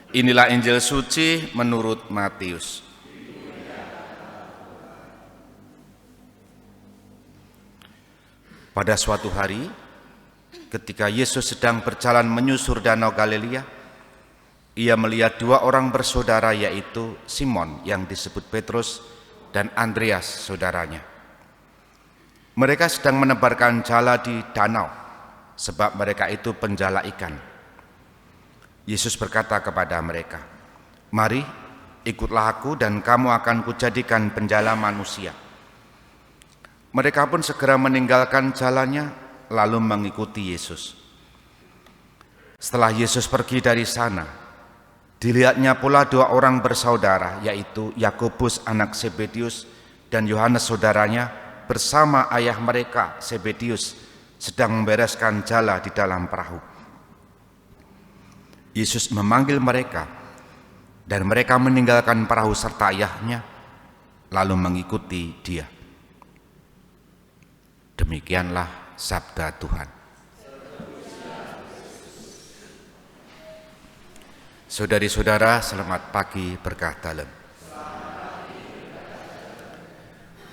Inilah Injil suci menurut Matius. Pada suatu hari, ketika Yesus sedang berjalan menyusur danau Galilea, ia melihat dua orang bersaudara, yaitu Simon yang disebut Petrus dan Andreas saudaranya. Mereka sedang menebarkan jala di danau, sebab mereka itu penjala ikan. Yesus berkata kepada mereka, "Mari, ikutlah aku dan kamu akan kujadikan penjala manusia." Mereka pun segera meninggalkan jalannya, lalu mengikuti Yesus. Setelah Yesus pergi dari sana, dilihatnya pula dua orang bersaudara, yaitu Yakobus anak Zebedius dan Yohanes saudaranya, bersama ayah mereka Zebedius sedang membereskan jala di dalam perahu. Yesus memanggil mereka, dan mereka meninggalkan perahu serta ayahnya, lalu mengikuti Dia. Demikianlah sabda Tuhan. Saudari-saudara, selamat pagi berkah dalam.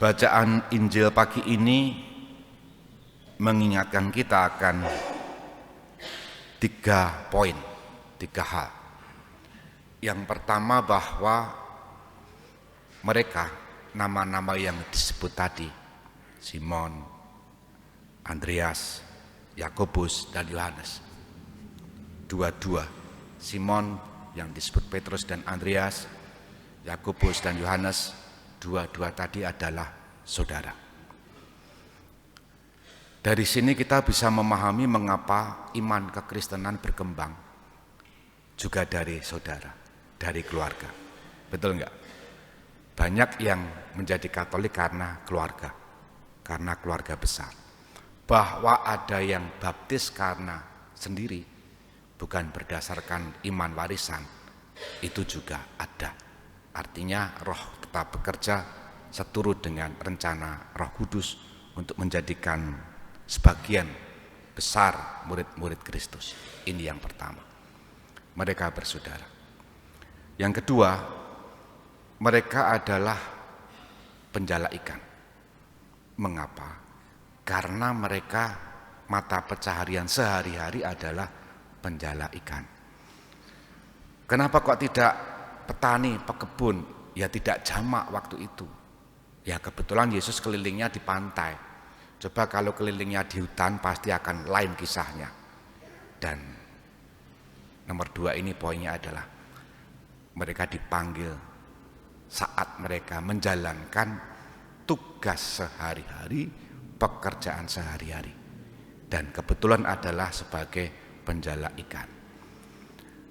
Bacaan Injil pagi ini mengingatkan kita akan 3 poin, 3 hal. Yang pertama, bahwa mereka, nama-nama yang disebut tadi, Simon, Andreas, Yakobus, dan Yohanes, dua-dua, Simon yang disebut Petrus dan Andreas, Yakobus dan Yohanes, dua-dua tadi adalah saudara. Dari sini kita bisa memahami mengapa iman kekristenan berkembang juga dari saudara, dari keluarga. Betul enggak? Banyak yang menjadi Katolik karena keluarga besar. Bahwa ada yang baptis karena sendiri, bukan berdasarkan iman warisan, itu juga ada. Artinya roh tetap bekerja seturut dengan rencana Roh Kudus untuk menjadikan sebagian besar murid-murid Kristus. Ini yang pertama. Mereka bersaudara. Yang kedua, mereka adalah penjala ikan. Mengapa? Karena mereka mata pencaharian sehari-hari adalah penjala ikan. Kenapa kok tidak petani, pekebun? Ya tidak jamak waktu itu. Ya kebetulan Yesus kelilingnya di pantai. Coba kalau kelilingnya di hutan pasti akan lain kisahnya. Dan nomor 2 ini poinnya adalah mereka dipanggil saat mereka menjalankan tugas sehari-hari, pekerjaan sehari-hari. Dan kebetulan adalah sebagai penjala ikan.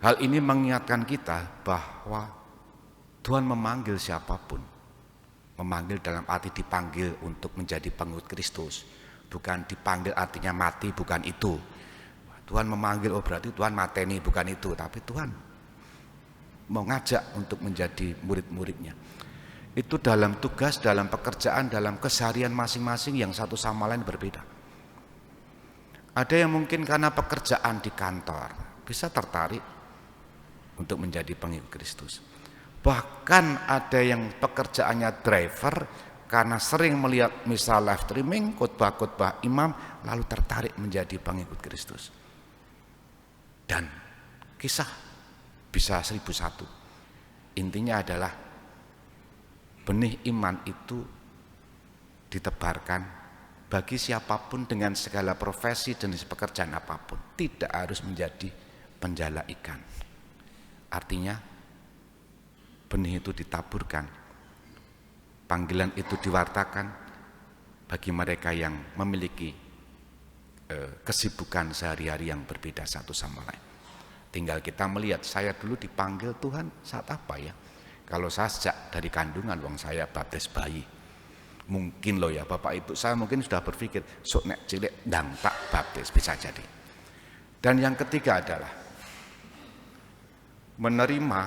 Hal ini mengingatkan kita bahwa Tuhan memanggil siapapun. Memanggil dalam arti dipanggil untuk menjadi pengikut Kristus. Bukan dipanggil artinya mati, bukan itu. Tuhan memanggil, oh berarti Tuhan mateni, bukan itu. Tapi Tuhan mau ngajak untuk menjadi murid-muridnya. Itu dalam tugas, dalam pekerjaan, dalam keseharian masing-masing yang satu sama lain berbeda. Ada yang mungkin karena pekerjaan di kantor bisa tertarik untuk menjadi pengikut Kristus. Bahkan ada yang pekerjaannya driver, karena sering melihat misal live streaming, khotbah-khotbah imam, lalu tertarik menjadi pengikut Kristus. Dan kisah bisa 1001. Intinya adalah benih iman itu ditebarkan bagi siapapun dengan segala profesi dan pekerjaan apapun. Tidak harus menjadi penjala ikan. Artinya benih itu ditaburkan, panggilan itu diwartakan bagi mereka yang memiliki kesibukan sehari-hari yang berbeda satu sama lain. Tinggal kita melihat, saya dulu dipanggil Tuhan saat apa ya? Kalau saya sejak dari kandungan, wong saya baptis bayi. Mungkin loh ya, bapak ibu saya mungkin sudah berpikir, sok nek cilik ndang tak baptis, bisa jadi. Dan yang ketiga adalah menerima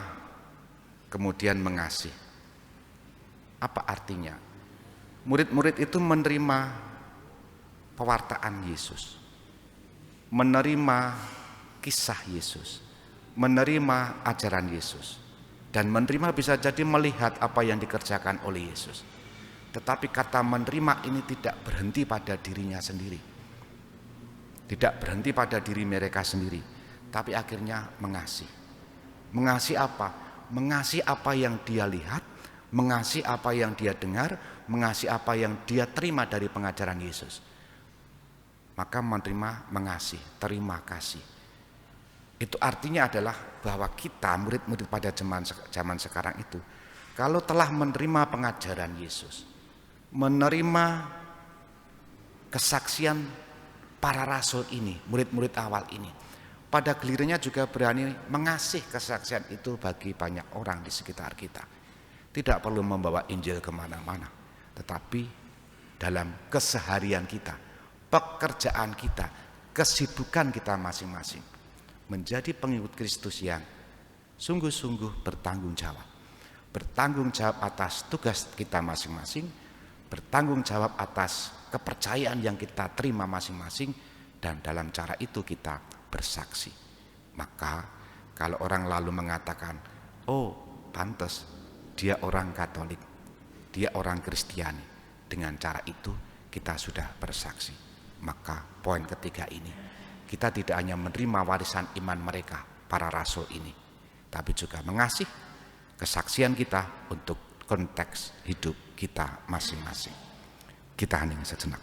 kemudian mengasihi. Apa artinya? Murid-murid itu menerima pewartaan Yesus, menerima kisah Yesus, menerima ajaran Yesus. Dan menerima bisa jadi melihat apa yang dikerjakan oleh Yesus. Tetapi kata menerima ini tidak berhenti pada dirinya sendiri. Tidak berhenti pada diri mereka sendiri. Tapi akhirnya mengasihi. Mengasihi apa? Mengasihi apa yang dia lihat, mengasihi apa yang dia dengar, mengasihi apa yang dia terima dari pengajaran Yesus. Maka menerima, mengasihi, terima kasih. Itu artinya adalah bahwa kita murid-murid pada zaman sekarang itu, kalau telah menerima pengajaran Yesus, menerima kesaksian para rasul ini, murid-murid awal ini, pada gilirannya juga berani mengasihi kesaksian itu bagi banyak orang di sekitar kita. Tidak perlu membawa Injil kemana-mana, tetapi dalam keseharian kita, pekerjaan kita, kesibukan kita masing-masing, menjadi pengikut Kristus yang sungguh-sungguh bertanggung jawab. Bertanggung jawab atas tugas kita masing-masing, bertanggung jawab atas kepercayaan yang kita terima masing-masing, dan dalam cara itu kita bersaksi. Maka kalau orang lalu mengatakan, oh pantas dia orang Katolik, dia orang Kristiani, dengan cara itu kita sudah bersaksi. Maka poin ketiga ini, kita tidak hanya menerima warisan iman mereka, para rasul ini, tapi juga mengasihi kesaksian kita untuk konteks hidup kita masing-masing. Kita hening sejenak.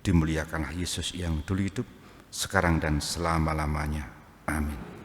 Dimuliakanlah Yesus yang dulu hidup, sekarang dan selama-lamanya. Amin.